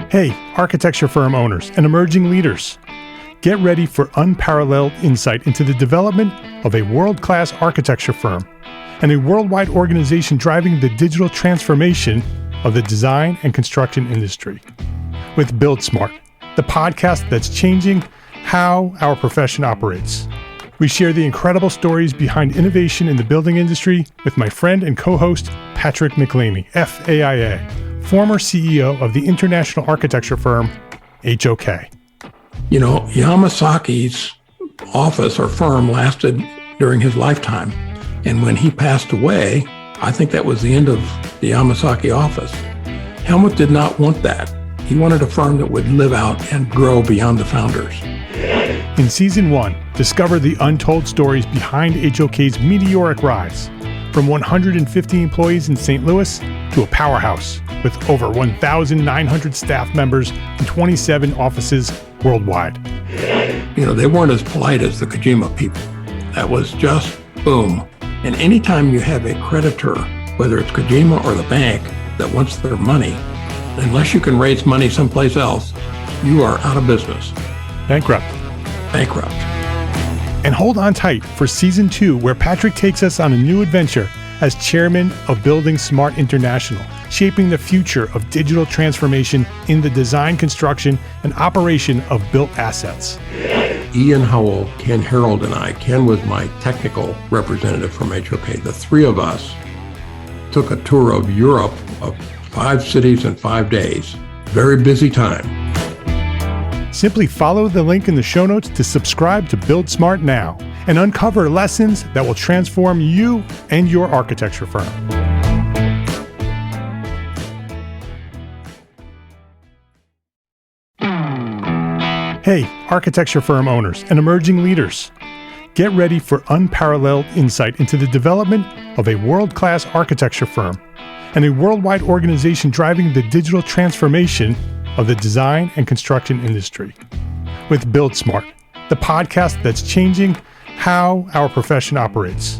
Hey, architecture firm owners and emerging leaders. Get ready for unparalleled insight into the development of a world-class architecture firm and a worldwide organization driving the digital transformation of the design and construction industry. With Build Smart, the podcast that's changing how our profession operates. We share the incredible stories behind innovation in the building industry with my friend and co-host, Patrick McLeamy, FAIA, former CEO of the international architecture firm, HOK. You know, Yamasaki's office or firm lasted during his lifetime. And when he passed away, I think that was the end of the Yamasaki office. Helmut did not want that. He wanted a firm that would live out and grow beyond the founders. In Season 1, discover the untold stories behind HOK's meteoric rise, from 150 employees in St. Louis to a powerhouse with over 1,900 staff members and 27 offices worldwide. You know, they weren't as polite as the Kojima people. That was just boom. And anytime you have a creditor, whether it's Kojima or the bank, that wants their money, unless you can raise money someplace else, you are out of business. Bankrupt. And hold on tight for Season 2, where Patrick takes us on a new adventure as chairman of Building Smart International, shaping the future of digital transformation in the design, construction, and operation of built assets. Ian Howell, Ken Harold, and I, Ken was my technical representative from HOK. The three of us took a tour of Europe of 5 cities in 5 days. Very busy time. Simply follow the link in the show notes to subscribe to Build Smart now and uncover lessons that will transform you and your architecture firm. Hey, architecture firm owners and emerging leaders. Get ready for unparalleled insight into the development of a world-class architecture firm and a worldwide organization driving the digital transformation of the design and construction industry. With Build Smart, the podcast that's changing how our profession operates.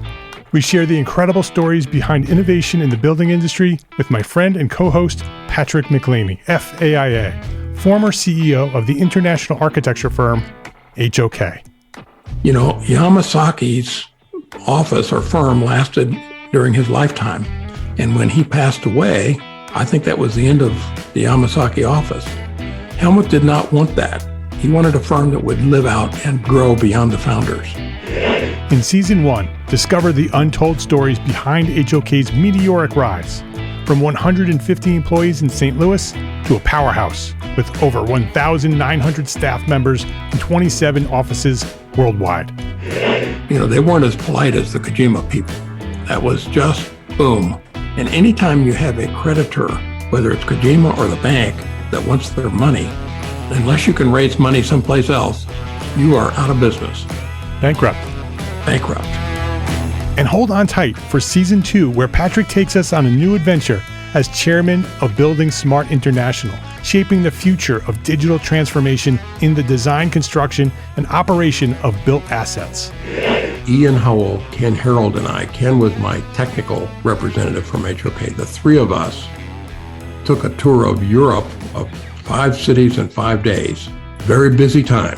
We share the incredible stories behind innovation in the building industry with my friend and co-host, Patrick McLeamy, FAIA, former CEO of the international architecture firm, HOK. You know, Yamasaki's office or firm lasted during his lifetime. And when he passed away, I think that was the end of the Yamasaki office. Helmut did not want that. He wanted a firm that would live out and grow beyond the founders. In Season 1, discover the untold stories behind HOK's meteoric rise, from 150 employees in St. Louis to a powerhouse with over 1,900 staff members and 27 offices worldwide. You know, they weren't as polite as the Kojima people. That was just boom. And anytime you have a creditor, whether it's Kojima or the bank, that wants their money, unless you can raise money someplace else, you are out of business. Bankrupt. And hold on tight for Season 2, where Patrick takes us on a new adventure as chairman of Building Smart International, shaping the future of digital transformation in the design, construction, and operation of built assets. Ian Howell, Ken Harold, and I, Ken was my technical representative from HOK. The three of us took a tour of Europe of 5 cities in 5 days. Very busy time.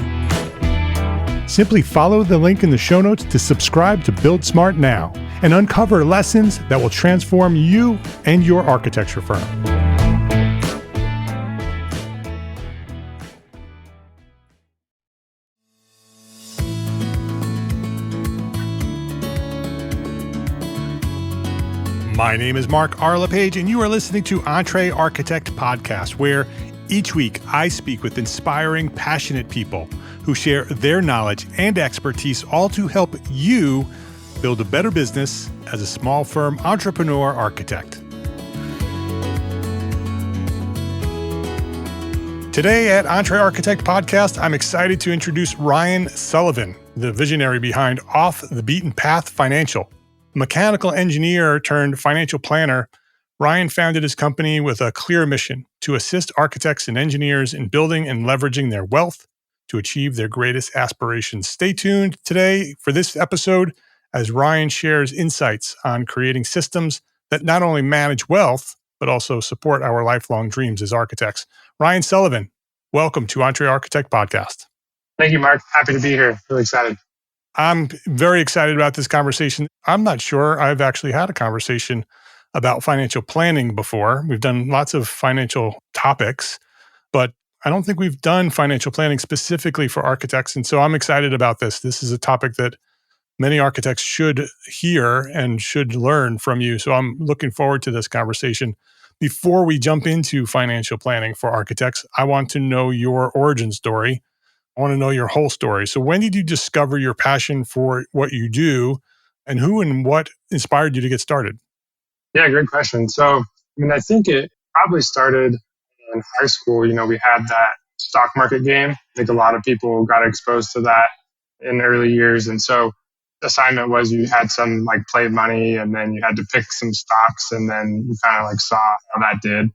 Simply follow the link in the show notes to subscribe to Build Smart now and uncover lessons that will transform you and your architecture firm. My name is Mark R. LePage, and you are listening to Entre Architect Podcast, where each week I speak with inspiring, passionate people who share their knowledge and expertise, all to help you build a better business as a small firm entrepreneur architect. Today at Entre Architect Podcast, I'm excited to introduce Ryan Sullivan, the visionary behind Off the Beaten Path Financial. Mechanical engineer turned financial planner, Ryan founded his company with a clear mission to assist architects and engineers in building and leveraging their wealth to achieve their greatest aspirations. Stay tuned today for this episode as Ryan shares insights on creating systems that not only manage wealth, but also support our lifelong dreams as architects. Ryan Sullivan, welcome to Entre Architect Podcast. Thank you, Mark. Happy to be here. Really excited. I'm very excited about this conversation. I'm not sure I've actually had a conversation about financial planning before. We've done lots of financial topics, but I don't think we've done financial planning specifically for architects. And so I'm excited about this. This is a topic that many architects should hear and should learn from you. So I'm looking forward to this conversation. Before we jump into financial planning for architects, I want to know your origin story. I want to know your whole story. So when did you discover your passion for what you do, and who and what inspired you to get started? Yeah, great question. I think it probably started in high school. We had that stock market game. I think a lot of people got exposed to that in the early years. And so the assignment was you had some like play money and then you had to pick some stocks and then you kind of like saw how that did.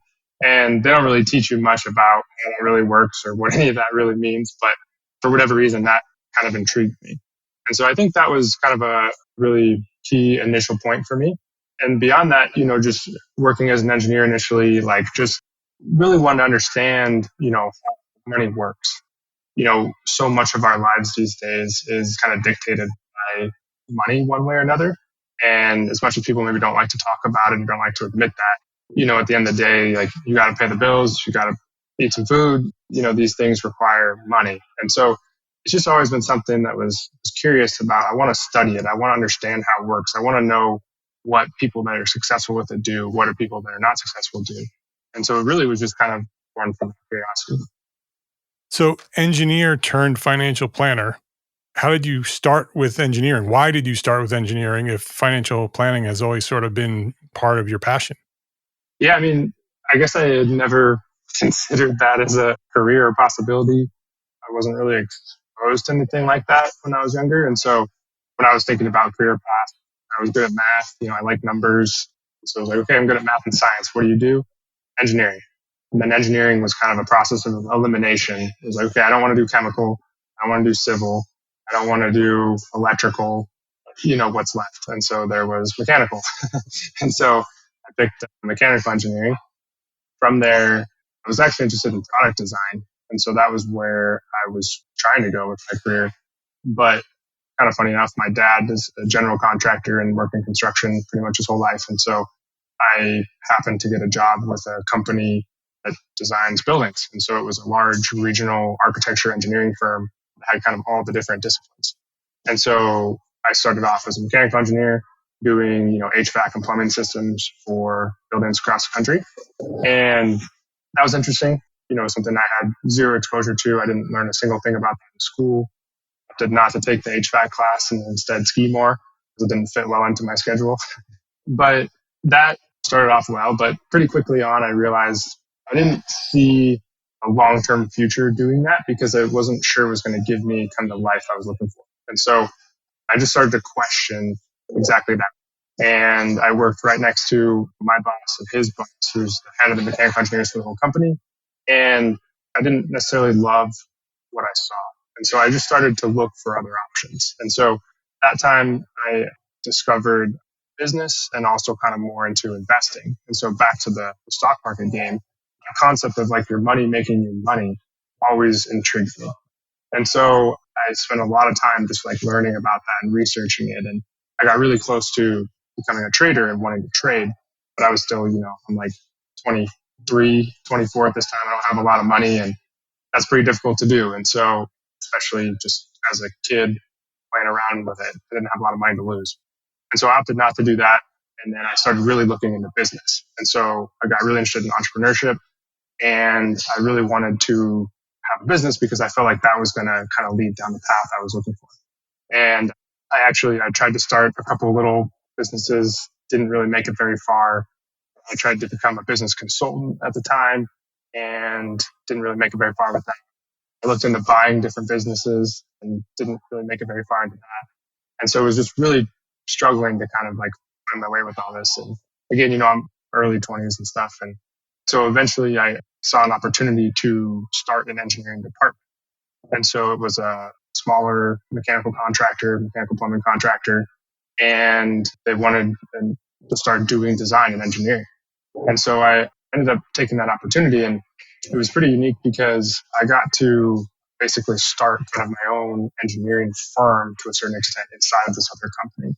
And they don't really teach you much about how that really works or what any of that really means. But for whatever reason, that kind of intrigued me. And so I think that was kind of a really key initial point for me. And beyond that, just working as an engineer initially, like just really wanted to understand, how money works. So much of our lives these days is kind of dictated by money one way or another. And as much as people maybe don't like to talk about it and don't like to admit that, at the end of the day, like you got to pay the bills, you got to eat some food, these things require money. And so it's just always been something that was curious about. I want to study it. I want to understand how it works. I want to know what people that are successful with it do. What do people that are not successful do? And so it really was just kind of born from curiosity. So engineer turned financial planner. How did you start with engineering? Why did you start with engineering if financial planning has always sort of been part of your passion? Yeah, I guess I had never considered that as a career or possibility. I wasn't really exposed to anything like that when I was younger. And so when I was thinking about career path, I was good at math. I like numbers. So I was like, okay, I'm good at math and science. What do you do? Engineering. And then engineering was kind of a process of elimination. It was like, okay, I don't want to do chemical. I don't want to do civil. I don't want to do electrical. What's left. And so there was mechanical. And so I picked mechanical engineering. From there, I was actually interested in product design. And so that was where I was trying to go with my career. But kind of funny enough, my dad is a general contractor and worked in construction pretty much his whole life. And so I happened to get a job with a company that designs buildings. And so it was a large regional architecture engineering firm that had kind of all the different disciplines. And so I started off as a mechanical engineer doing, HVAC and plumbing systems for buildings across the country. And that was interesting, something I had zero exposure to. I didn't learn a single thing about that in school. Opted not to take the HVAC class and instead ski more because it didn't fit well into my schedule. But that started off well, but pretty quickly on, I realized I didn't see a long-term future doing that because I wasn't sure it was going to give me kind of the life I was looking for. And so I just started to question exactly that. And I worked right next to my boss and his boss, who's the head of the mechanical engineers for the whole company. And I didn't necessarily love what I saw. And so I just started to look for other options. And so that time I discovered business and also kind of more into investing. And so back to the stock market game, the concept of like your money making you money always intrigued me. And so I spent a lot of time just like learning about that and researching it. And I got really close to becoming a trader and wanting to trade, but I was still, I'm like 23, 24 at this time. I don't have a lot of money and that's pretty difficult to do. And so especially just as a kid playing around with it, I didn't have a lot of money to lose. And so I opted not to do that. And then I started really looking into business. And so I got really interested in entrepreneurship and I really wanted to have a business because I felt like that was going to kind of lead down the path I was looking for. And I tried to start a couple of little businesses, didn't really make it very far. I tried to become a business consultant at the time and didn't really make it very far with that. I looked into buying different businesses and didn't really make it very far into that. And so it was just really struggling to kind of like find my way with all this. And again, I'm early 20s and stuff. And so eventually I saw an opportunity to start an engineering department. And so it was a smaller mechanical plumbing contractor, and they wanted to start doing design and engineering. And so I ended up taking that opportunity, and it was pretty unique because I got to basically start kind of my own engineering firm to a certain extent inside of this other company.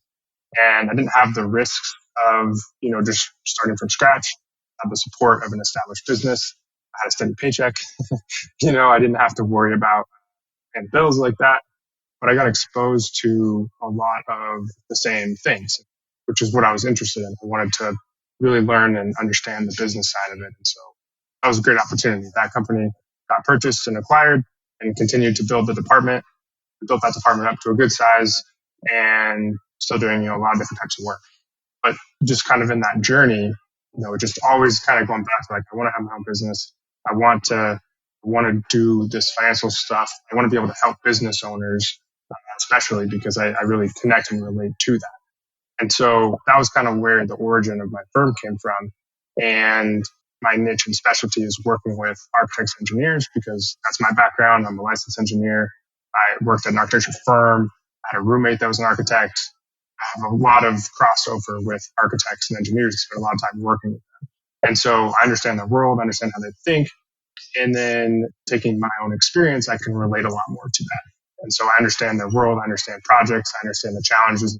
And I didn't have the risks of, just starting from scratch. I had the support of an established business. I had a steady paycheck. I didn't have to worry about paying bills like that, but I got exposed to a lot of the same things, which is what I was interested in. I wanted to really learn and understand the business side of it. And so that was a great opportunity. That company got purchased and acquired and continued to build the department. We built that department up to a good size and still doing, a lot of different types of work. But just kind of in that journey, just always kind of going back to like, I want to have my own business. I want to do this financial stuff. I want to be able to help business owners, especially because I really connect and relate to that. And so that was kind of where the origin of my firm came from. And my niche and specialty is working with architects and engineers because that's my background. I'm a licensed engineer. I worked at an architecture firm. I had a roommate that was an architect. I have a lot of crossover with architects and engineers. I spent a lot of time working with them. And so I understand their world, I understand how they think. And then taking my own experience, I can relate a lot more to that. And so I understand their world, I understand projects, I understand the challenges.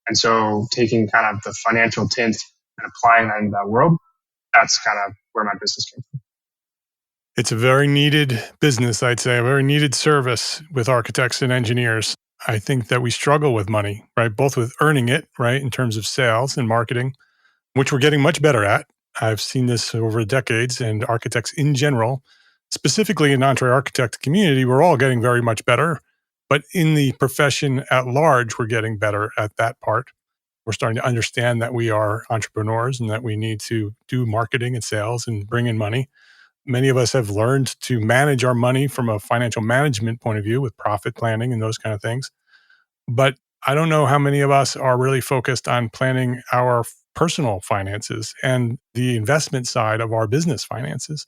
And so taking kind of the financial tint and applying that into that world, that's kind of where my business came from. It's a very needed business, I'd say, a very needed service with architects and engineers. I think that we struggle with money, right? Both with earning it, right, in terms of sales and marketing, which we're getting much better at. I've seen this over decades, and architects in general, specifically in the entre-architect community, we're all getting very much better. But in the profession at large, we're getting better at that part. We're starting to understand that we are entrepreneurs and that we need to do marketing and sales and bring in money. Many of us have learned to manage our money from a financial management point of view with profit planning and those kind of things. But I don't know how many of us are really focused on planning our personal finances and the investment side of our business finances.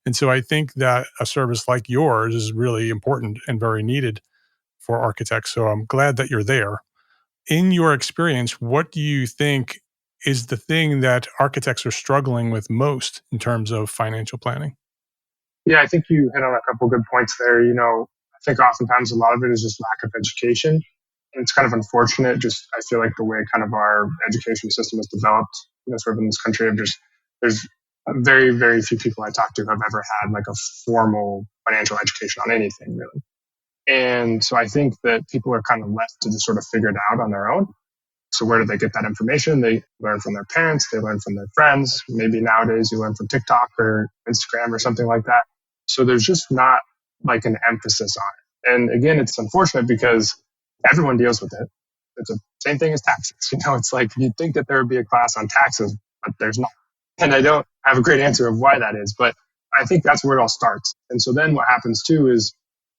And so I think that a service like yours is really important and very needed for architects. So I'm glad that you're there. In your experience, what do you think is the thing that architects are struggling with most in terms of financial planning? Yeah, I think you hit on a couple of good points there. I think oftentimes a lot of it is just lack of education. And it's kind of unfortunate. Just I feel like the way kind of our education system is developed, sort of in this country, there's very, very few people I talk to who have ever had like a formal financial education on anything really. And so I think that people are kind of left to just sort of figure it out on their own. So where do they get that information? They learn from their parents, they learn from their friends. Maybe nowadays you learn from TikTok or Instagram or something like that. So there's just not like an emphasis on it. And again, it's unfortunate because everyone deals with it. It's the same thing as taxes. It's like you'd think that there would be a class on taxes, but there's not. And I don't have a great answer of why that is, but I think that's where it all starts. And so then what happens too is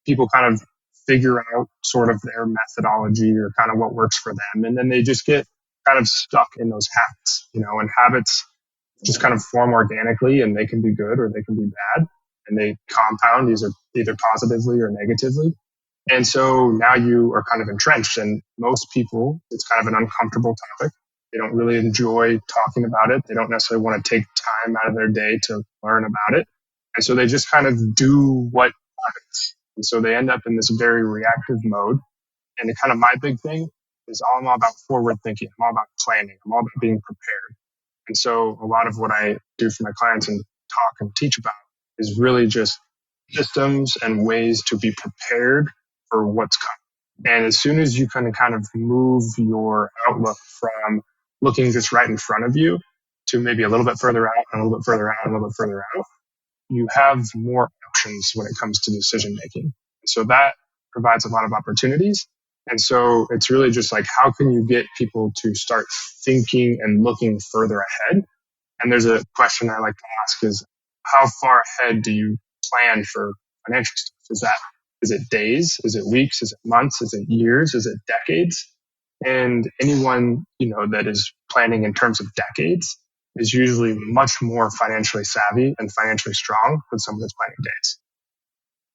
people kind of figure out sort of their methodology or kind of what works for them. And then they just get kind of stuck in those habits, and habits just kind of form organically and they can be good or they can be bad and they compound either positively or negatively. And so now you are kind of entrenched, and most people, it's kind of an uncomfortable topic. They don't really enjoy talking about it. They don't necessarily want to take time out of their day to learn about it. And so they just kind of do what happens. And so they end up in this very reactive mode. And kind of my big thing is I'm all about forward thinking. I'm all about planning. I'm all about being prepared. And so a lot of what I do for my clients and talk and teach about is really just systems and ways to be prepared for what's coming. And as soon as you can kind of move your outlook from looking just right in front of you to maybe a little bit further out and a little bit further out and a little bit further out, you have more options when it comes to decision making. So that provides a lot of opportunities. And so it's really just like, how can you get people to start thinking and looking further ahead? And there's a question I like to ask is, how far ahead do you plan for financial stuff? Is it days? Is it weeks? Is it months? Is it years? Is it decades? And anyone, that is planning in terms of decades is usually much more financially savvy and financially strong than someone that's planning days.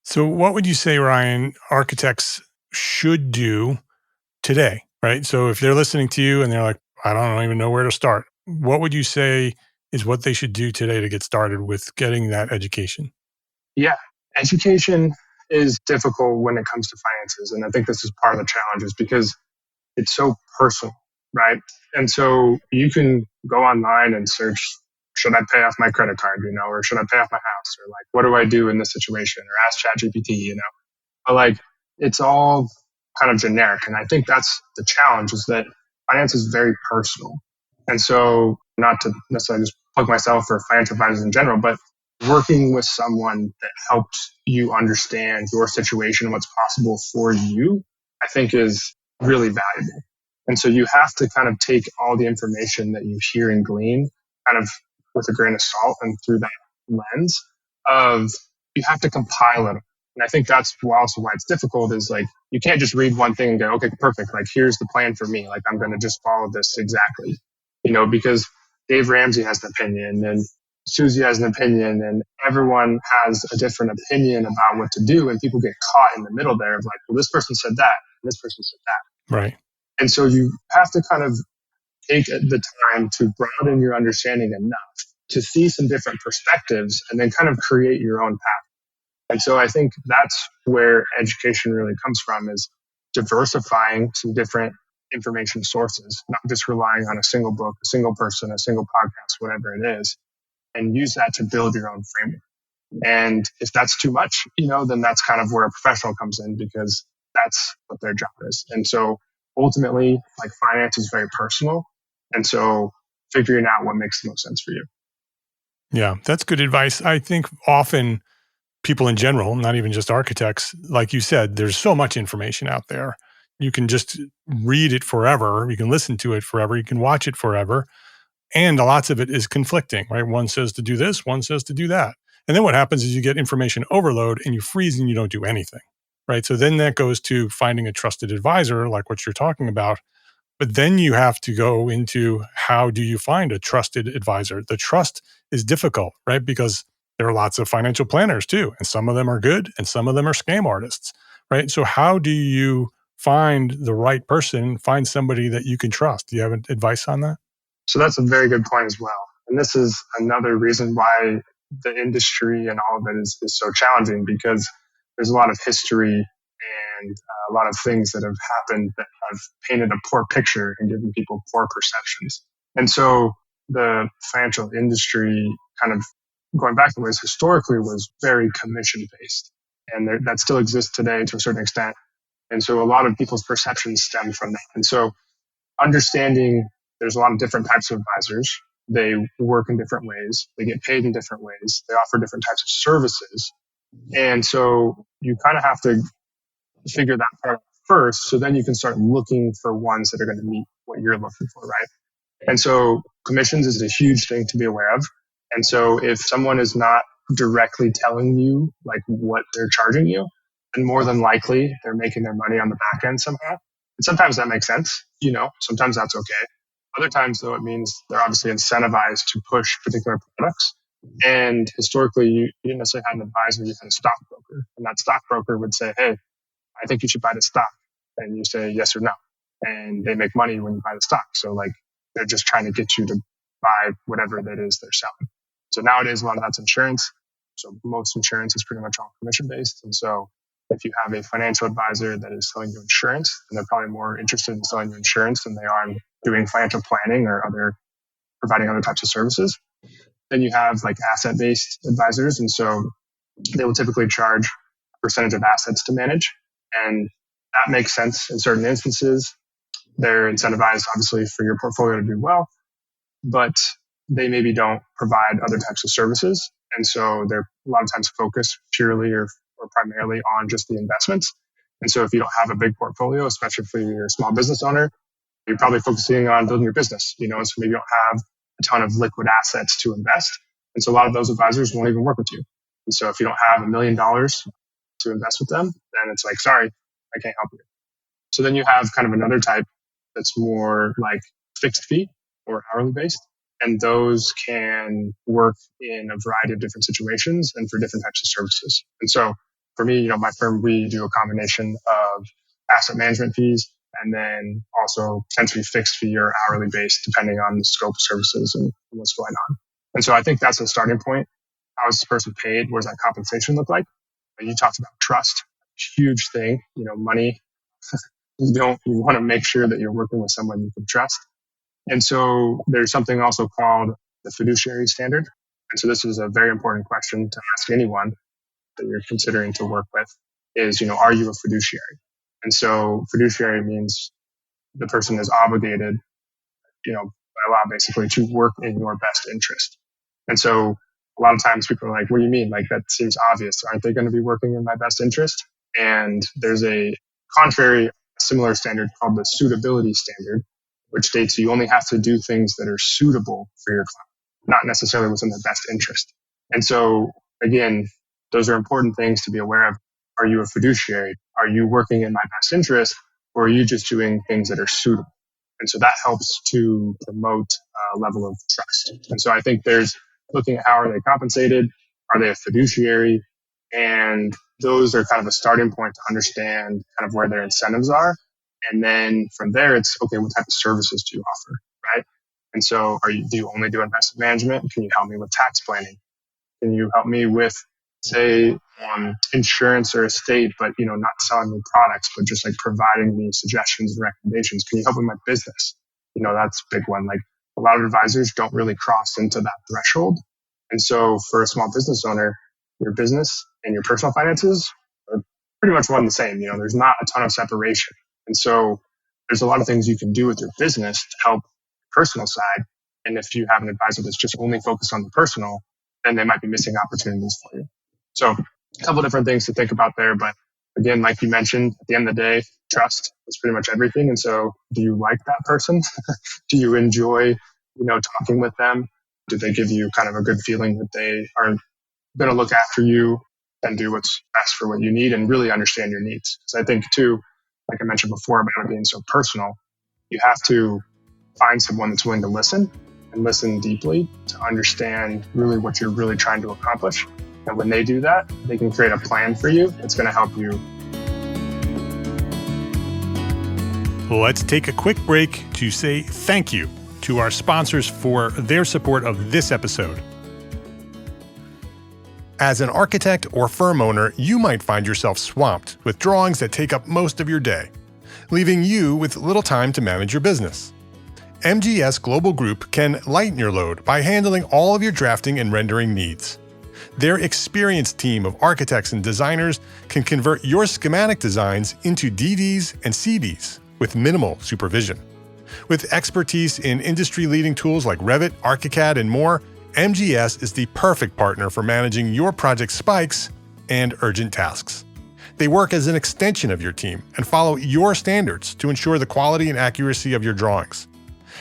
So what would you say, Ryan, architects should do today, right? So if they're listening to you and they're like, I don't even know where to start, what would you say is what they should do today to get started with getting that education? Yeah, education is difficult when it comes to finances. And I think this is part of the challenge is because it's so personal, right? And so you can go online and search, should I pay off my credit card, or should I pay off my house? Or like, what do I do in this situation? Or ask ChatGPT. But like, it's all kind of generic. And I think that's the challenge is that finance is very personal. And so not to necessarily just plug myself for financial advisors in general, but working with someone that helps you understand your situation and what's possible for you, I think is really valuable. And so you have to kind of take all the information that you hear and glean kind of with a grain of salt and through that lens of you have to compile it. And I think that's also why it's difficult is like, you can't just read one thing and go, okay, perfect. Like, here's the plan for me. Like, I'm going to just follow this exactly, because Dave Ramsey has an opinion and Susie has an opinion and everyone has a different opinion about what to do. And people get caught in the middle there of like, well, this person said that, and this person said that. Right. And so you have to kind of take the time to broaden your understanding enough to see some different perspectives and then kind of create your own path. And so I think that's where education really comes from is diversifying some different information sources, not just relying on a single book, a single person, a single podcast, whatever it is, and use that to build your own framework. And if that's too much, then that's kind of where a professional comes in because that's what their job is. And so ultimately, like finance is very personal. And so figuring out what makes the most sense for you. Yeah, that's good advice. I think often people in general, not even just architects, like you said, there's so much information out there. You can just read it forever. You can listen to it forever. You can watch it forever. And lots of it is conflicting, right? One says to do this, one says to do that. And then what happens is you get information overload and you freeze and you don't do anything, right? So then that goes to finding a trusted advisor, like what you're talking about. But then you have to go into how do you find a trusted advisor? The trust is difficult, right? Because there are lots of financial planners too, and some of them are good and some of them are scam artists, right? So how do you find the right person, find somebody that you can trust? Do you have advice on that? So that's a very good point as well. And this is another reason why the industry and all of it is so challenging because there's a lot of history and a lot of things that have happened that have painted a poor picture and given people poor perceptions. And so the financial industry kind of going back to ways historically was very commission based. And that still exists today to a certain extent. And so a lot of people's perceptions stem from that. And so understanding there's a lot of different types of advisors. They work in different ways. They get paid in different ways. They offer different types of services. And so you kind of have to figure that part out first. So then you can start looking for ones that are going to meet what you're looking for, right? And so commissions is a huge thing to be aware of. And so if someone is not directly telling you like what they're charging you, then more than likely they're making their money on the back end somehow. And sometimes that makes sense, sometimes that's okay. Other times though, it means they're obviously incentivized to push particular products. And historically, you didn't necessarily have an advisor, you had a stockbroker. And that stockbroker would say, hey, I think you should buy the stock. And you say yes or no. And they make money when you buy the stock. So like they're just trying to get you to buy whatever that is they're selling. So nowadays, a lot of that's insurance. So most insurance is pretty much all commission based. And so if you have a financial advisor that is selling you insurance, then they're probably more interested in selling you insurance than they are in doing financial planning or providing other types of services. Then you have like asset-based advisors. And so they will typically charge a percentage of assets to manage. And that makes sense in certain instances. They're incentivized, obviously, for your portfolio to do well, but they maybe don't provide other types of services. And so they're a lot of times focused purely or primarily on just the investments. And so if you don't have a big portfolio, especially if you're a small business owner, you're probably focusing on building your business, and so maybe you don't have a ton of liquid assets to invest. And so a lot of those advisors won't even work with you. And so if you don't have $1 million to invest with them, then it's like, sorry, I can't help you. So then you have kind of another type that's more like fixed fee or hourly based. And those can work in a variety of different situations and for different types of services. And so for me, my firm, we do a combination of asset management fees and then also potentially fixed fee or hourly based depending on the scope of services and what's going on. And so I think that's a starting point. How is this person paid? What does that compensation look like? You talked about trust, huge thing. Money. You want to make sure that you're working with someone you can trust. And so there's something also called the fiduciary standard. And so this is a very important question to ask anyone that you're considering to work with is, are you a fiduciary? And so fiduciary means the person is obligated, by law basically to work in your best interest. And so a lot of times people are like, what do you mean? Like, that seems obvious. Aren't they going to be working in my best interest? And there's a similar standard called the suitability standard, which states you only have to do things that are suitable for your client, not necessarily within their best interest. And so again, those are important things to be aware of. Are you a fiduciary? Are you working in my best interest? Or are you just doing things that are suitable? And so that helps to promote a level of trust. And so I think there's looking at how are they compensated? Are they a fiduciary? And those are kind of a starting point to understand kind of where their incentives are. And then from there, it's, okay, what type of services do you offer, right? And so do you only do investment management? Can you help me with tax planning? Can you help me with, say, insurance or estate, but, not selling me products, but just like providing me suggestions and recommendations? Can you help with my business? That's a big one. Like, a lot of advisors don't really cross into that threshold. And so for a small business owner, your business and your personal finances are pretty much one and the same. There's not a ton of separation. And so there's a lot of things you can do with your business to help the personal side. And if you have an advisor that's just only focused on the personal, then they might be missing opportunities for you. So a couple different things to think about there. But again, like you mentioned, at the end of the day, trust is pretty much everything. And so do you like that person? Do you enjoy, talking with them? Do they give you kind of a good feeling that they are going to look after you and do what's best for what you need and really understand your needs? Because I think too, like I mentioned before about it being so personal, you have to find someone that's willing to listen and listen deeply to understand really what you're really trying to accomplish. And when they do that, they can create a plan for you that's going to help you. Let's take a quick break to say thank you to our sponsors for their support of this episode. As an architect or firm owner, you might find yourself swamped with drawings that take up most of your day, leaving you with little time to manage your business. MGS Global Group can lighten your load by handling all of your drafting and rendering needs. Their experienced team of architects and designers can convert your schematic designs into DDs and CDs with minimal supervision. With expertise in industry-leading tools like Revit, ArchiCAD, and more, MGS is the perfect partner for managing your project spikes and urgent tasks. They work as an extension of your team and follow your standards to ensure the quality and accuracy of your drawings.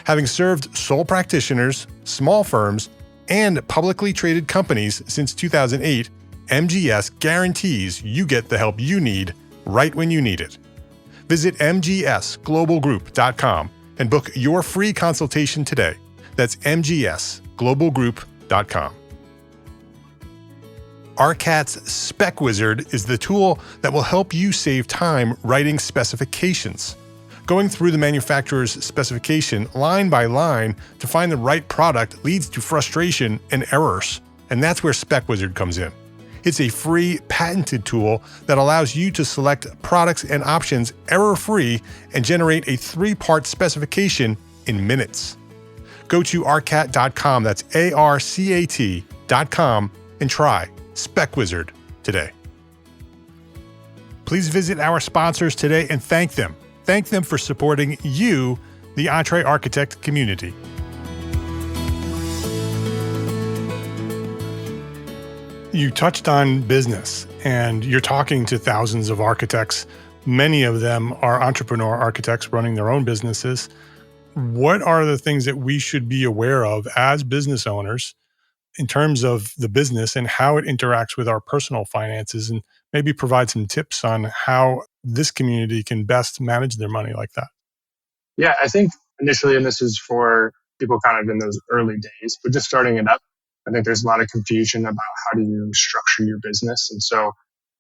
Having served sole practitioners, small firms, and publicly traded companies since 2008, MGS guarantees you get the help you need right when you need it. Visit mgsglobalgroup.com and book your free consultation today. That's mgsglobalgroup.com. ARCAT's Spec Wizard is the tool that will help you save time writing specifications. Going through the manufacturer's specification line by line to find the right product leads to frustration and errors, and that's where Spec Wizard comes in. It's a free, patented tool that allows you to select products and options error-free and generate a 3-part specification in minutes. Go to arcat.com, that's ARCAT.com, and try Spec Wizard today. Please visit our sponsors today and thank them. Thank them for supporting you, the EntreArchitect community. You touched on business, and you're talking to thousands of architects. Many of them are entrepreneur architects running their own businesses. What are the things that we should be aware of as business owners in terms of the business and how it interacts with our personal finances, and maybe provide some tips on how this community can best manage their money like that? Yeah, I think initially, and this is for people kind of in those early days, but just starting it up, I think there's a lot of confusion about how do you structure your business. And so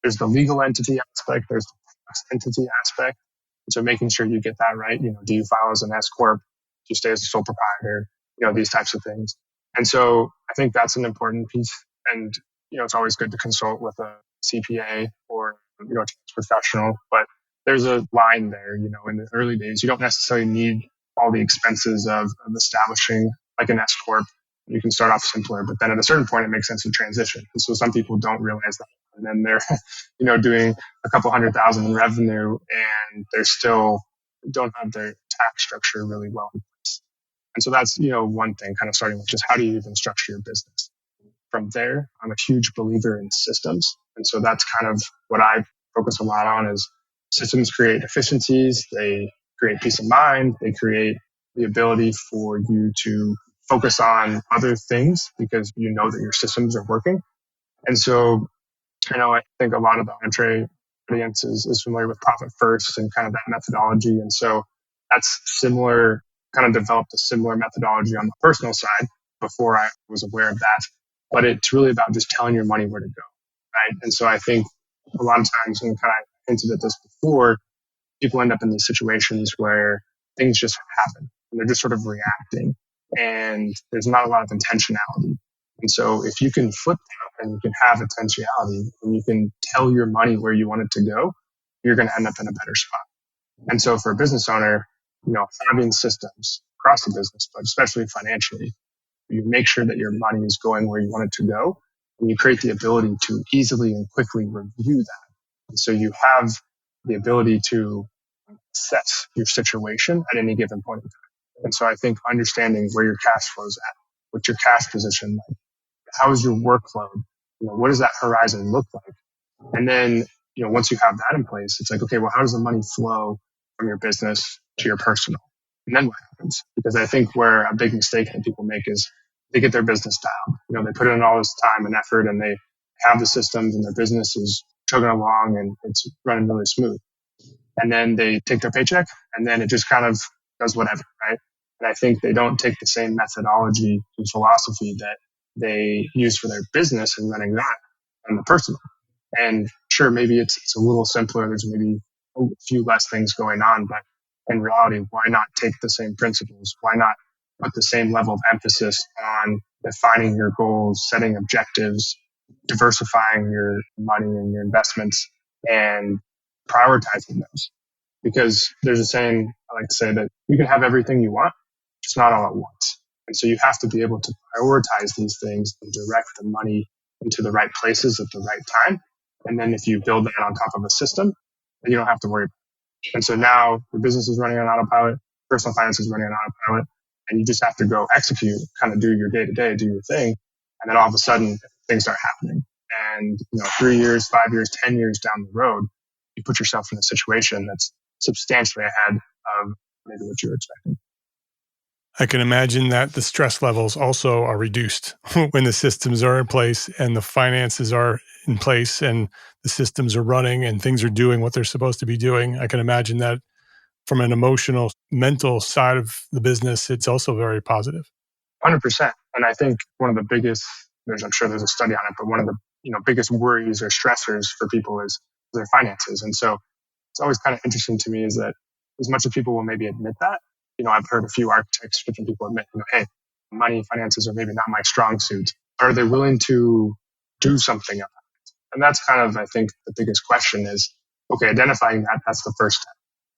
there's the legal entity aspect, there's the tax entity aspect. And so making sure you get that right. Do you file as an S corp? Do you stay as a sole proprietor? These types of things. And so I think that's an important piece. And, it's always good to consult with a CPA or, tax professional. But there's a line there, in the early days, you don't necessarily need all the expenses of establishing like an S Corp. You can start off simpler, but then at a certain point, it makes sense to transition. And so some people don't realize that. And then they're, doing a couple 100,000 in revenue and they're still don't have their tax structure really well. And so that's, one thing kind of starting with just how do you even structure your business? From there, I'm a huge believer in systems. And so that's kind of what I focus a lot on is systems create efficiencies. They create peace of mind. They create the ability for you to focus on other things because you know that your systems are working. And so, I think a lot of the entree audience is familiar with profit first and kind of that methodology. And so that's similar, kind of developed a similar methodology on the personal side before I was aware of that. But it's really about just telling your money where to go, right? And so I think a lot of times, and kind of hinted at this before, people end up in these situations where things just happen and they're just sort of reacting and there's not a lot of intentionality. And so if you can flip that and you can have intentionality and you can tell your money where you want it to go, you're going to end up in a better spot. And so for a business owner, having systems across the business, but especially financially, you make sure that your money is going where you want it to go, and you create the ability to easily and quickly review that. And so you have the ability to assess your situation at any given point in time. And so I think understanding where your cash flow is at, what's your cash position like, how is your workload, what does that horizon look like? And then, once you have that in place, it's like, okay, well, how does the money flow from your business to your personal? And then what happens? Because I think where a big mistake that people make is they get their business down. They put in all this time and effort and they have the systems and their business is chugging along and it's running really smooth. And then they take their paycheck and then it just kind of does whatever, right? And I think they don't take the same methodology and philosophy that they use for their business and running that on the personal. And sure, maybe it's a little simpler. There's maybe a few less things going on, but in reality, why not take the same principles? Why not put the same level of emphasis on defining your goals, setting objectives, diversifying your money and your investments, and prioritizing those? Because there's a saying I like to say that you can have everything you want, just not all at once. And so you have to be able to prioritize these things and direct the money into the right places at the right time. And then if you build that on top of a system, then you don't have to worry about it. And so now the business is running on autopilot, personal finance is running on autopilot, and you just have to go execute, kind of do your day to day, do your thing. And then all of a sudden things start happening. And, 3 years, 5 years, 10 years down the road, you put yourself in a situation that's substantially ahead of maybe what you were expecting. I can imagine that the stress levels also are reduced when the systems are in place and the finances are in place and the systems are running and things are doing what they're supposed to be doing. I can imagine that from an emotional, mental side of the business, it's also very positive. 100%. And I think one of the biggest, I'm sure there's a study on it, but one of the biggest worries or stressors for people is their finances. And so it's always kind of interesting to me is that as much as people will maybe admit that, I've heard a few architects, different people admit, hey, money, finances are maybe not my strong suit. Are they willing to do something about it? And that's kind of, I think, the biggest question is, okay, identifying that, that's the first step.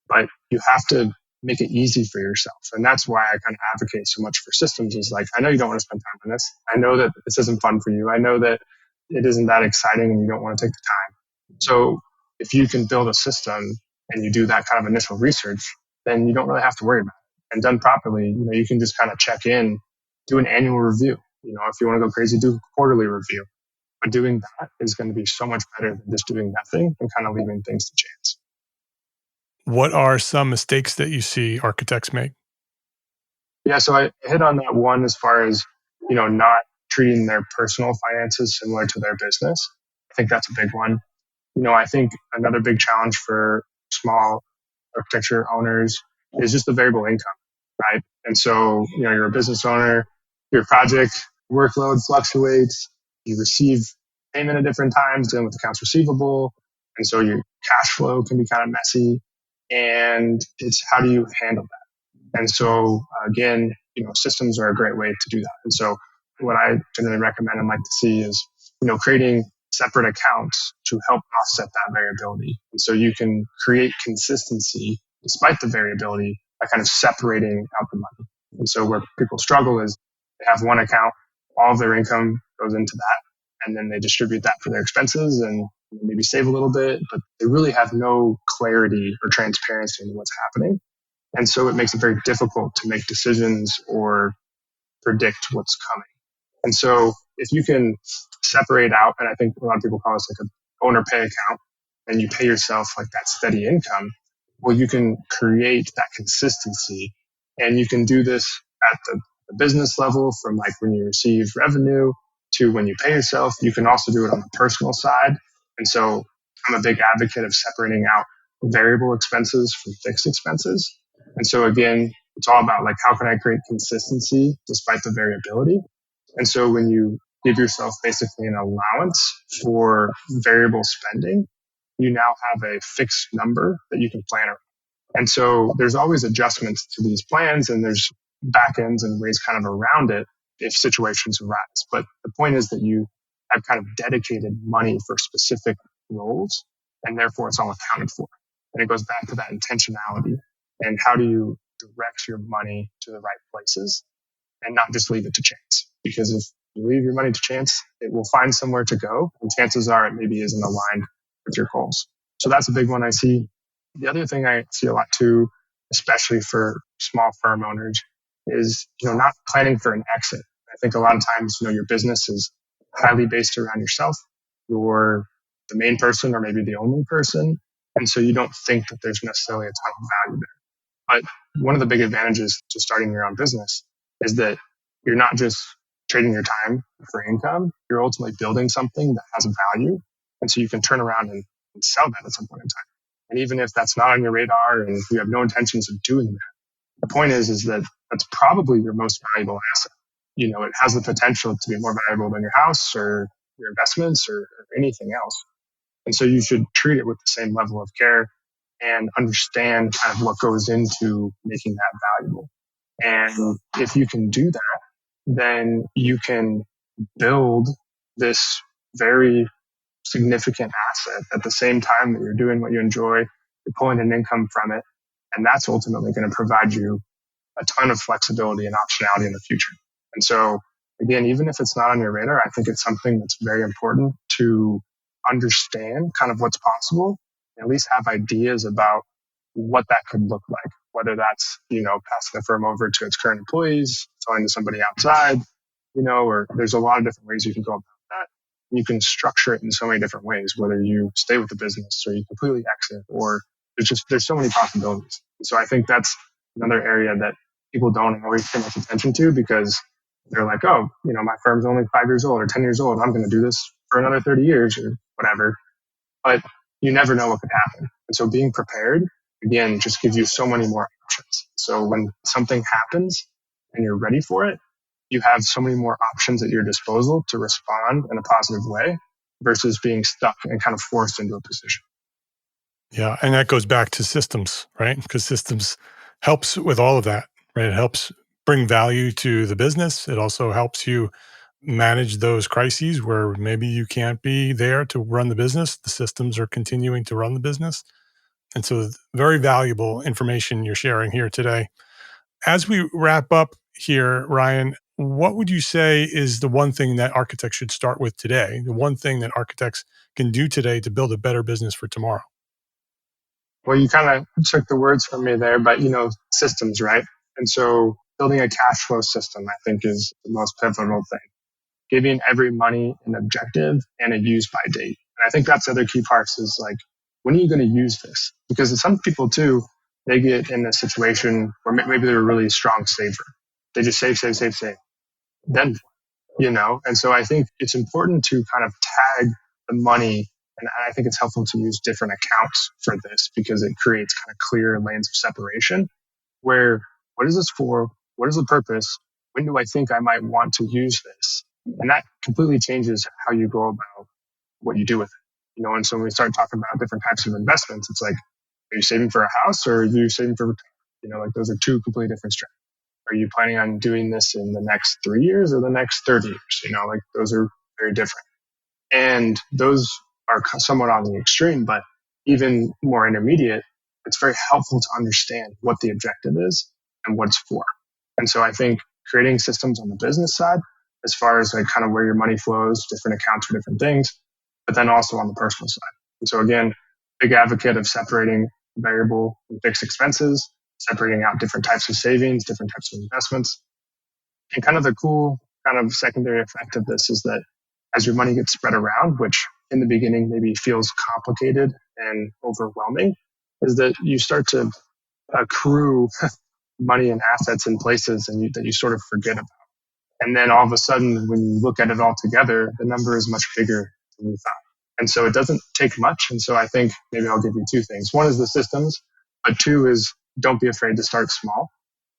But you have to make it easy for yourself. And that's why I kind of advocate so much for systems is like, I know you don't want to spend time on this. I know that this isn't fun for you. I know that it isn't that exciting and you don't want to take the time. So if you can build a system and you do that kind of initial research, then you don't really have to worry about it. And done properly, you can just kind of check in, do an annual review. If you want to go crazy, do a quarterly review. But doing that is going to be so much better than just doing nothing and kind of leaving things to chance. What are some mistakes that you see architects make? Yeah, so I hit on that one as far as, not treating their personal finances similar to their business. I think that's a big one. I think another big challenge for small architecture owners is just the variable income, right? And so, you're a business owner, your project workload fluctuates, you receive payment at different times, dealing with accounts receivable. And so your cash flow can be kind of messy. And it's how do you handle that? And so again, systems are a great way to do that. And so what I generally recommend and like to see is, creating separate accounts to help offset that variability. And so you can create consistency despite the variability by kind of separating out the money. And so where people struggle is they have one account, all of their income goes into that, and then they distribute that for their expenses and maybe save a little bit, but they really have no clarity or transparency in what's happening. And so it makes it very difficult to make decisions or predict what's coming. And so if you can separate out, and I think a lot of people call this like an owner pay account, and you pay yourself like that steady income, well, you can create that consistency. And you can do this at the business level from like when you receive revenue to when you pay yourself. You can also do it on the personal side. And so I'm a big advocate of separating out variable expenses from fixed expenses. And so again, it's all about like, how can I create consistency despite the variability? And so when you give yourself basically an allowance for variable spending, you now have a fixed number that you can plan around. And so there's always adjustments to these plans, and there's back ends and ways kind of around it if situations arise. But the point is that you have kind of dedicated money for specific roles, and therefore it's all accounted for. And it goes back to that intentionality and how do you direct your money to the right places and not just leave it to chance. Because if you leave your money to chance, it will find somewhere to go, and chances are it maybe isn't aligned with your goals. So that's a big one I see. The other thing I see a lot too, especially for small firm owners, is not planning for an exit. I think a lot of times your business is highly based around yourself. You're the main person or maybe the only person, and so you don't think that there's necessarily a ton of value there. But one of the big advantages to starting your own business is that you're not just trading your time for income. You're ultimately building something that has a value, and so you can turn around and sell that at some point in time. And even if that's not on your radar and you have no intentions of doing that, the point is that that's probably your most valuable asset. It has the potential to be more valuable than your house or your investments or anything else. And so you should treat it with the same level of care and understand kind of what goes into making that valuable. And if you can do that, then you can build this very significant asset at the same time that you're doing what you enjoy, you're pulling an income from it, and that's ultimately going to provide you a ton of flexibility and optionality in the future. And so again, even if it's not on your radar, I think it's something that's very important to understand kind of what's possible, and at least have ideas about what that could look like, whether that's, passing the firm over to its current employees, selling to somebody outside, or there's a lot of different ways you can go about that. You can structure it in so many different ways, whether you stay with the business or you completely exit, or there's so many possibilities. So I think that's another area that people don't always pay much attention to, because they're like, oh, my firm's only 5 years old or 10 years old. I'm going to do this for another 30 years or whatever. But you never know what could happen. And so being prepared, again, just gives you so many more options. So when something happens and you're ready for it, you have so many more options at your disposal to respond in a positive way versus being stuck and kind of forced into a position. Yeah. And that goes back to systems, right? Because systems helps with all of that, right? It helps bring value to the business. It also helps you manage those crises where maybe you can't be there to run the business. The systems are continuing to run the business. And so very valuable information you're sharing here today. As we wrap up here, Ryan, what would you say is the one thing that architects should start with today? The one thing that architects can do today to build a better business for tomorrow? Well, you kind of took the words from me there, but systems, right? And so building a cash flow system, I think, is the most pivotal thing. Giving every money an objective and a use by date. And I think that's the other key parts is like, when are you going to use this? Because some people too, they get in a situation where maybe they're a really strong saver. They just save. Then, and so I think it's important to kind of tag the money. And I think it's helpful to use different accounts for this because it creates kind of clear lanes of separation where, what is this for? What is the purpose? When do I think I might want to use this? And that completely changes how you go about what you do with it. And so when we start talking about different types of investments, it's like, are you saving for a house or are you saving for retirement? Like those are two completely different strategies. Are you planning on doing this in the next 3 years or the next 30 years? Like those are very different. And those are somewhat on the extreme, but even more intermediate, it's very helpful to understand what the objective is and what it's for. And so I think creating systems on the business side, as far as like kind of where your money flows, different accounts for different things, but then also on the personal side. And so again, big advocate of separating variable and fixed expenses, separating out different types of savings, different types of investments. And kind of the cool kind of secondary effect of this is that as your money gets spread around, which in the beginning maybe feels complicated and overwhelming, is that you start to accrue money and assets in places that you sort of forget about. And then all of a sudden, when you look at it all together, the number is much bigger than you thought. And so it doesn't take much. And so I think maybe I'll give you two things. One is the systems, but two is don't be afraid to start small,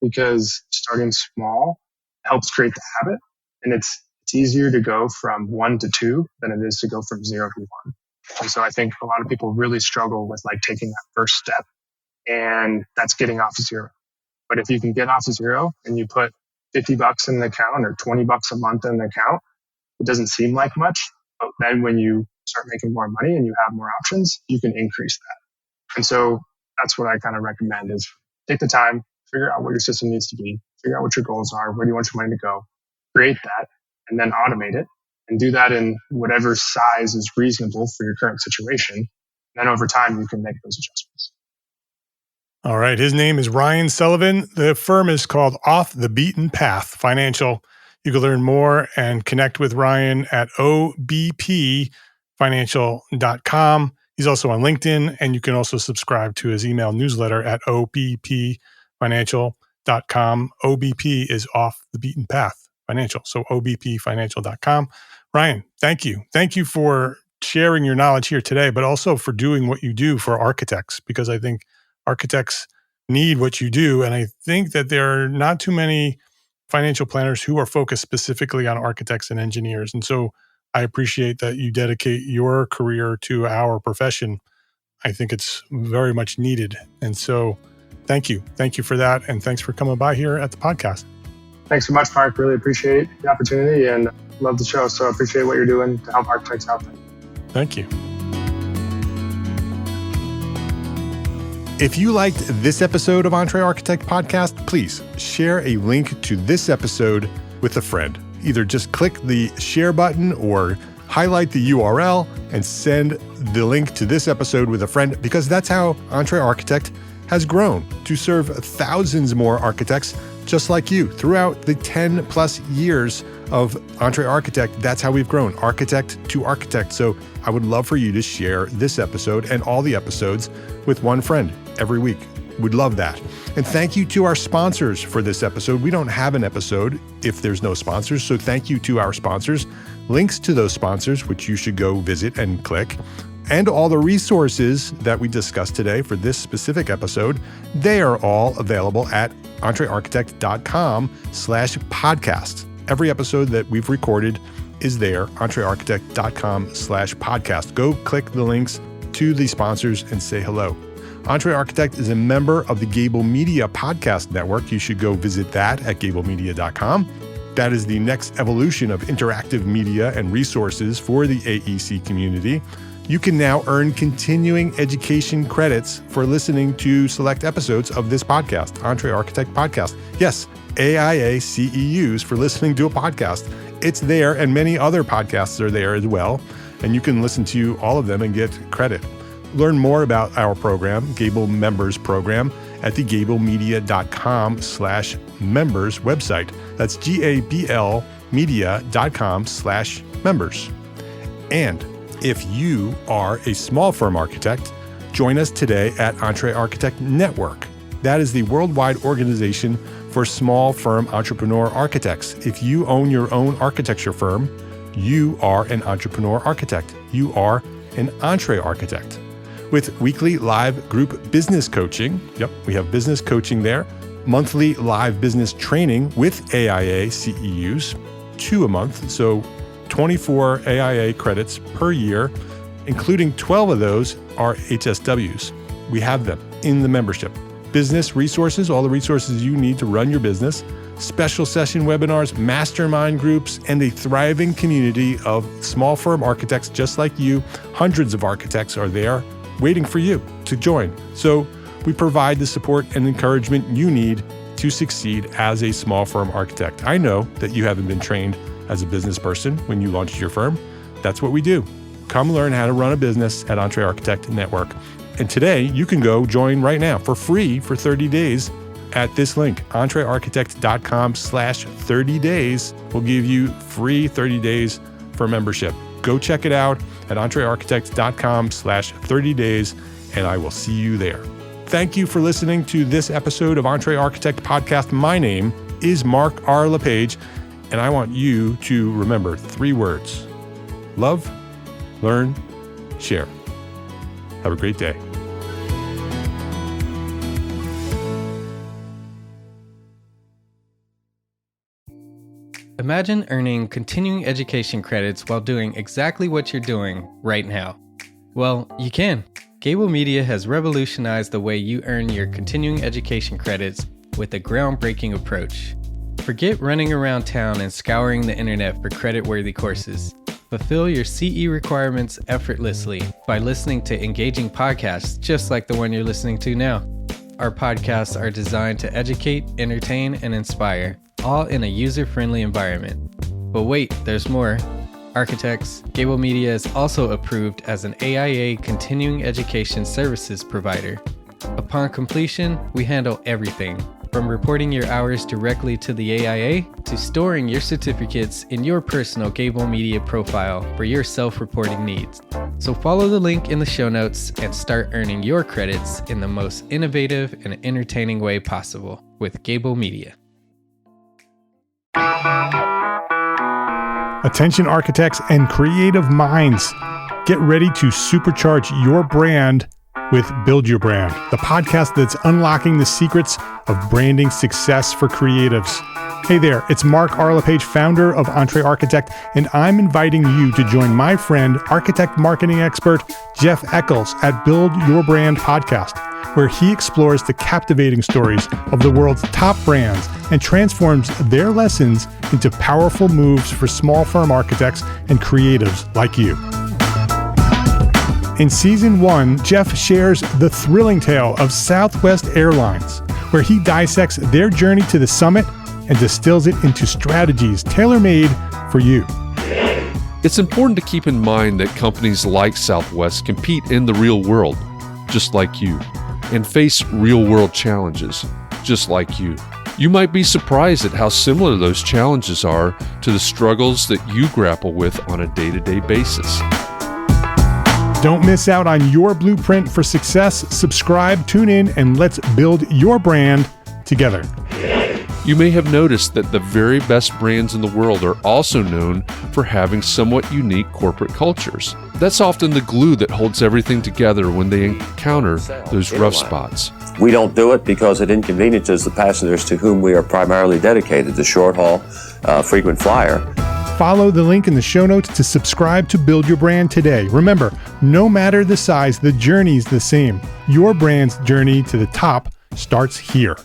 because starting small helps create the habit. And it's easier to go from 1 to 2 than it is to go from 0 to 1. And so I think a lot of people really struggle with like taking that first step, and that's getting off of 0. But if you can get off of 0 and you put $50 in an account or $20 a month in an account, it doesn't seem like much. But then when you start making more money and you have more options, you can increase that. And so that's what I kind of recommend is take the time, figure out what your system needs to be, figure out what your goals are, where do you want your money to go, create that, and then automate it, and do that in whatever size is reasonable for your current situation. And then over time, you can make those adjustments. All right. His name is Ryan Sullivan. The firm is called Off the Beaten Path Financial. You can learn more and connect with Ryan at obpfinancial.com. He's also on LinkedIn, and you can also subscribe to his email newsletter at obpfinancial.com. OBP is Off the Beaten Path Financial. So obpfinancial.com. Ryan, thank you. Thank you for sharing your knowledge here today, but also for doing what you do for architects, because I think architects need what you do. And I think that there are not too many financial planners who are focused specifically on architects and engineers. And so I appreciate that you dedicate your career to our profession. I think it's very much needed. And so thank you. Thank you for that. And thanks for coming by here at the podcast. Thanks so much, Mark. Really appreciate the opportunity and love the show. So I appreciate what you're doing to help architects out there. Thank you. If you liked this episode of Entre Architect Podcast, please share a link to this episode with a friend. Either just click the share button or highlight the URL and send the link to this episode with a friend, because that's how Entre Architect has grown to serve thousands more architects just like you throughout the 10 plus years of Entre Architect. That's how we've grown, architect to architect. So I would love for you to share this episode and all the episodes with one friend every week. Would love that. And thank you to our sponsors for this episode. We don't have an episode if there's no sponsors. So thank you to our sponsors. Links to those sponsors, which you should go visit and click, and all the resources that we discussed today for this specific episode, they are all available at entrearchitect.com/podcast. Every episode that we've recorded is there, entrearchitect.com/podcast. Go click the links to the sponsors and say hello. Entre Architect is a member of the Gable Media Podcast Network. You should go visit that at gablemedia.com. That is the next evolution of interactive media and resources for the AEC community. You can now earn continuing education credits for listening to select episodes of this podcast, Entre Architect Podcast. Yes, AIA CEUs for listening to a podcast. It's there, and many other podcasts are there as well, and you can listen to all of them and get credit. Learn more about our program, Gable Members Program, at the gablemedia.com/members website. That's GABL media.com/members. And if you are a small firm architect, join us today at Entre Architect Network. That is the worldwide organization for small firm entrepreneur architects. If you own your own architecture firm, you are an entrepreneur architect. You are an Entre Architect. With weekly live group business coaching, we have business coaching there, monthly live business training with AIA CEUs, 2 a month, so 24 AIA credits per year, including 12 of those are HSWs. We have them in the membership. business resources, all the resources you need to run your business, special session webinars, mastermind groups, and a thriving community of small firm architects just like you. Hundreds of architects are there waiting for you to join. So we provide the support and encouragement you need to succeed as a small firm architect. I know that you haven't been trained as a business person when you launched your firm. That's what we do. Come learn how to run a business at Entre Architect Network. And today you can go join right now for free for 30 days at this link, entrearchitect.com/30 days will give you free 30 days for membership. Go check it out at entrearchitect.com/30 days, and I will see you there. Thank you for listening to this episode of Entre Architect Podcast. My name is Mark R. LePage, and I want you to remember 3 words: love, learn, share. Have a great day. Imagine earning continuing education credits while doing exactly what you're doing right now. Well, you can. Gable Media has revolutionized the way you earn your continuing education credits with a groundbreaking approach. Forget running around town and scouring the internet for credit-worthy courses. Fulfill your CE requirements effortlessly by listening to engaging podcasts just like the one you're listening to now. Our podcasts are designed to educate, entertain, and inspire, all in a user-friendly environment. But wait, there's more. Architects, Gable Media is also approved as an AIA continuing education services provider. Upon completion, we handle everything, from reporting your hours directly to the AIA to storing your certificates in your personal Gable Media profile for your self-reporting needs. So follow the link in the show notes and start earning your credits in the most innovative and entertaining way possible with Gable Media. Attention architects and creative minds, get ready to supercharge your brand with Build Your Brand, the podcast that's unlocking the secrets of branding success for creatives. Hey there, it's Mark R. LePage, founder of Entre Architect, and I'm inviting you to join my friend, architect marketing expert Jeff Eccles at Build Your Brand podcast, where he explores the captivating stories of the world's top brands and transforms their lessons into powerful moves for small firm architects and creatives like you. In Season 1, Jeff shares the thrilling tale of Southwest Airlines, where he dissects their journey to the summit and distills it into strategies tailor-made for you. It's important to keep in mind that companies like Southwest compete in the real world, just like you, and face real-world challenges, just like you. You might be surprised at how similar those challenges are to the struggles that you grapple with on a day-to-day basis. Don't miss out on your blueprint for success. Subscribe, tune in, and let's build your brand together. You may have noticed that the very best brands in the world are also known for having somewhat unique corporate cultures. That's often the glue that holds everything together when they encounter those rough spots. We don't do it because it inconveniences the passengers to whom we are primarily dedicated, the short haul, frequent flyer. Follow the link in the show notes to subscribe to Build Your Brand today. Remember, no matter the size, the journey's the same. Your brand's journey to the top starts here.